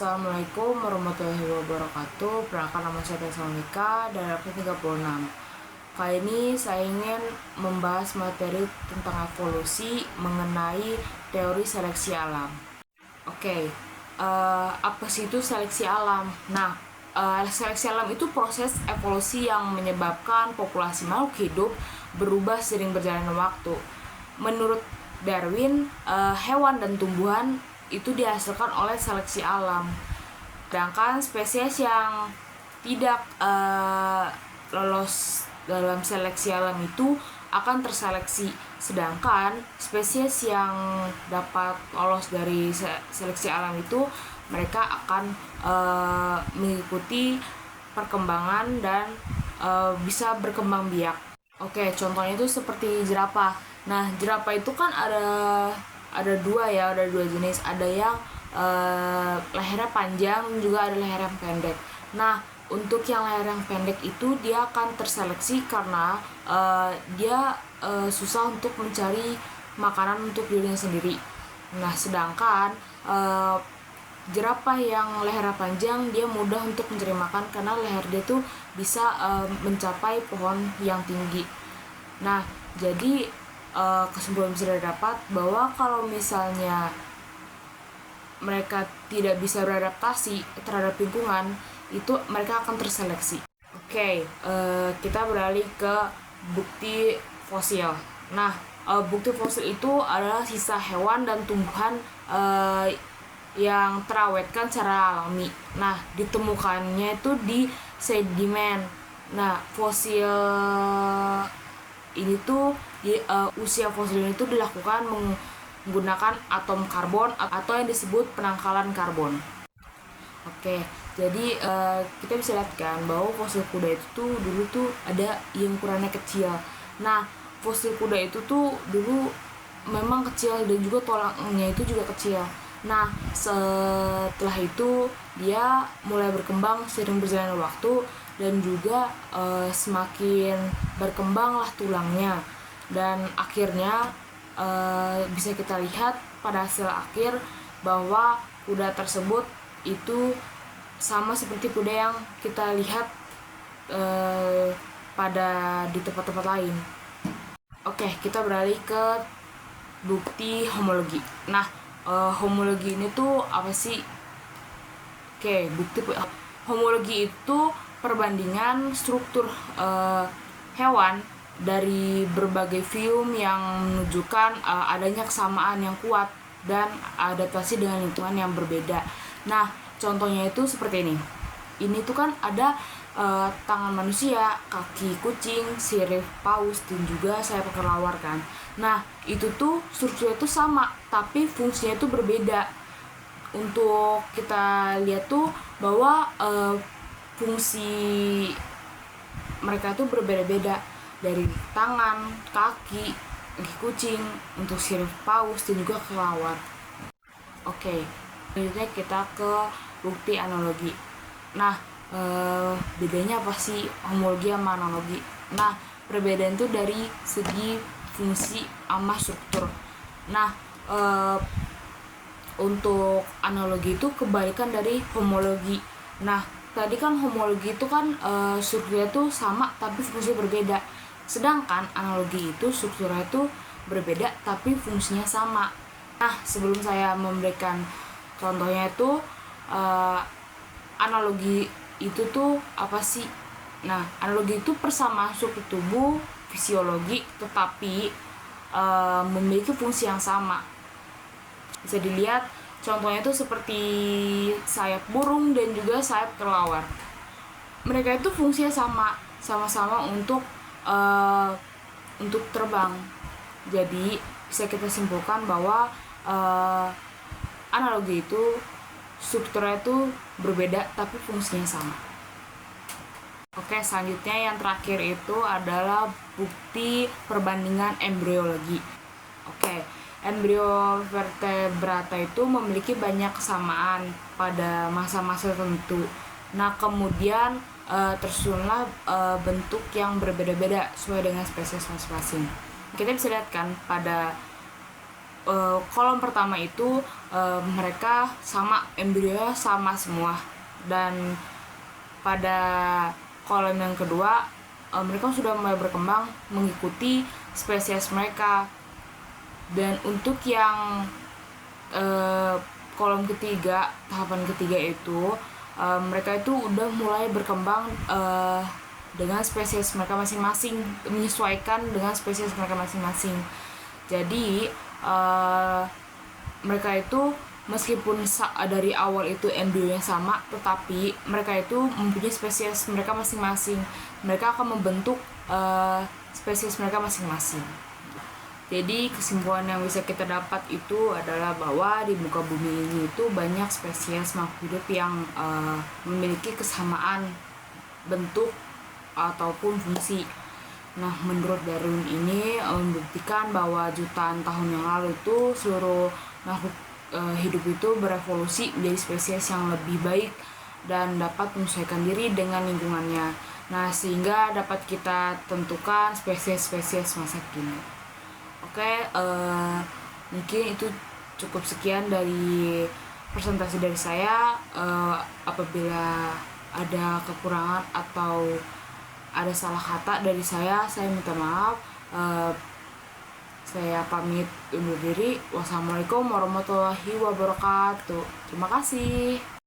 Assalamualaikum warahmatullahi wabarakatuh. Perkenalkan, nama saya Tessa Monika dari RP 36. Kali ini saya ingin membahas materi tentang evolusi mengenai teori seleksi alam. Apa sih itu seleksi alam? Seleksi alam itu proses evolusi yang menyebabkan populasi makhluk hidup berubah seiring berjalannya waktu. Menurut Darwin, hewan dan tumbuhan itu dihasilkan oleh seleksi alam. Sedangkan spesies yang tidak lolos dalam seleksi alam itu akan terseleksi. Sedangkan spesies yang dapat lolos dari seleksi alam itu mereka akan mengikuti perkembangan dan bisa berkembang biak. Contohnya itu seperti jerapah. Nah, jerapah itu kan ada dua jenis. Ada yang lehernya panjang, juga ada leher yang pendek. Nah, untuk yang leher yang pendek itu dia akan terseleksi karena dia susah untuk mencari makanan untuk dirinya sendiri. Nah, sedangkan jerapah yang lehernya panjang dia mudah untuk mencari makan karena leher dia tuh bisa mencapai pohon yang tinggi. Nah, jadi kesimpulan bisa didapat bahwa kalau misalnya mereka tidak bisa beradaptasi terhadap lingkungan, itu mereka akan terseleksi. Kita beralih ke bukti fosil. Nah, bukti fosil itu adalah sisa hewan dan tumbuhan yang terawetkan secara alami. Nah, ditemukannya itu di sedimen. Nah, fosil ini tuh usia fosil itu dilakukan menggunakan atom karbon atau yang disebut penangkalan karbon. Jadi kita bisa lihat kan bahwa fosil kuda itu tuh dulu tuh ada yang ukurannya kecil. Nah, fosil kuda itu tuh dulu memang kecil dan juga tulangnya itu juga kecil. Nah, setelah itu dia mulai berkembang seiring berjalannya waktu dan juga semakin berkembanglah tulangnya, dan akhirnya bisa kita lihat pada hasil akhir bahwa kuda tersebut itu sama seperti kuda yang kita lihat di tempat-tempat lain. Kita beralih ke bukti homologi. Nah, homologi ini tuh apa sih? Bukti homologi itu perbandingan struktur hewan dari berbagai film yang menunjukkan adanya kesamaan yang kuat dan adaptasi dengan lingkungan yang berbeda. Nah, contohnya itu seperti ini. Ini tuh kan ada tangan manusia, kaki kucing, sirip paus, dan juga sayap kelelawar kan. Nah, itu tuh strukturnya itu sama, tapi fungsinya itu berbeda. Untuk kita lihat tuh bahwa fungsi mereka tuh berbeda-beda, dari tangan, kaki kucing, untuk sirip paus dan juga kelelawar. Selanjutnya kita ke bukti analogi. Nah, bedanya apa sih homologi sama analogi? Nah, perbedaan itu dari segi fungsi sama struktur. Nah, untuk analogi itu kebalikan dari homologi. Nah, tadi kan homologi itu kan strukturnya itu sama tapi fungsinya berbeda. Sedangkan analogi itu strukturnya itu berbeda tapi fungsinya sama. Nah, sebelum saya memberikan contohnya itu analogi itu tuh apa sih? Nah, analogi itu persamaan struktur tubuh fisiologi tetapi memiliki fungsi yang sama. Bisa dilihat contohnya itu seperti sayap burung dan juga sayap kelelawar. Mereka itu fungsinya sama-sama untuk terbang. Jadi bisa kita simpulkan bahwa analogi itu strukturnya itu berbeda tapi fungsinya sama. Selanjutnya yang terakhir itu adalah bukti perbandingan embriologi. Embrio vertebrata itu memiliki banyak kesamaan pada masa-masa tertentu. Nah, kemudian tersusunlah bentuk yang berbeda-beda sesuai dengan spesies masing-masing. Kita bisa lihat kan pada kolom pertama itu mereka sama, embrionya sama semua, dan pada kolom yang kedua mereka sudah mulai berkembang mengikuti spesies mereka. Dan untuk yang kolom ketiga, tahapan ketiga itu mereka itu udah mulai berkembang dengan spesies mereka masing-masing, menyesuaikan dengan spesies mereka masing-masing. Jadi mereka itu meskipun dari awal itu embrionya sama, tetapi mereka itu mempunyai spesies mereka masing-masing. Mereka akan membentuk spesies mereka masing-masing. Jadi kesimpulan yang bisa kita dapat itu adalah bahwa di muka bumi ini itu banyak spesies makhluk hidup yang memiliki kesamaan bentuk ataupun fungsi. Nah, menurut Darwin ini membuktikan bahwa jutaan tahun yang lalu itu seluruh makhluk hidup itu berevolusi menjadi spesies yang lebih baik dan dapat menyesuaikan diri dengan lingkungannya. Nah, sehingga dapat kita tentukan spesies-spesies masa kini. Oke, mungkin itu cukup sekian dari presentasi dari saya. Apabila ada kekurangan atau ada salah kata dari saya minta maaf. Saya pamit undur diri. Wassalamualaikum warahmatullahi wabarakatuh. Terima kasih.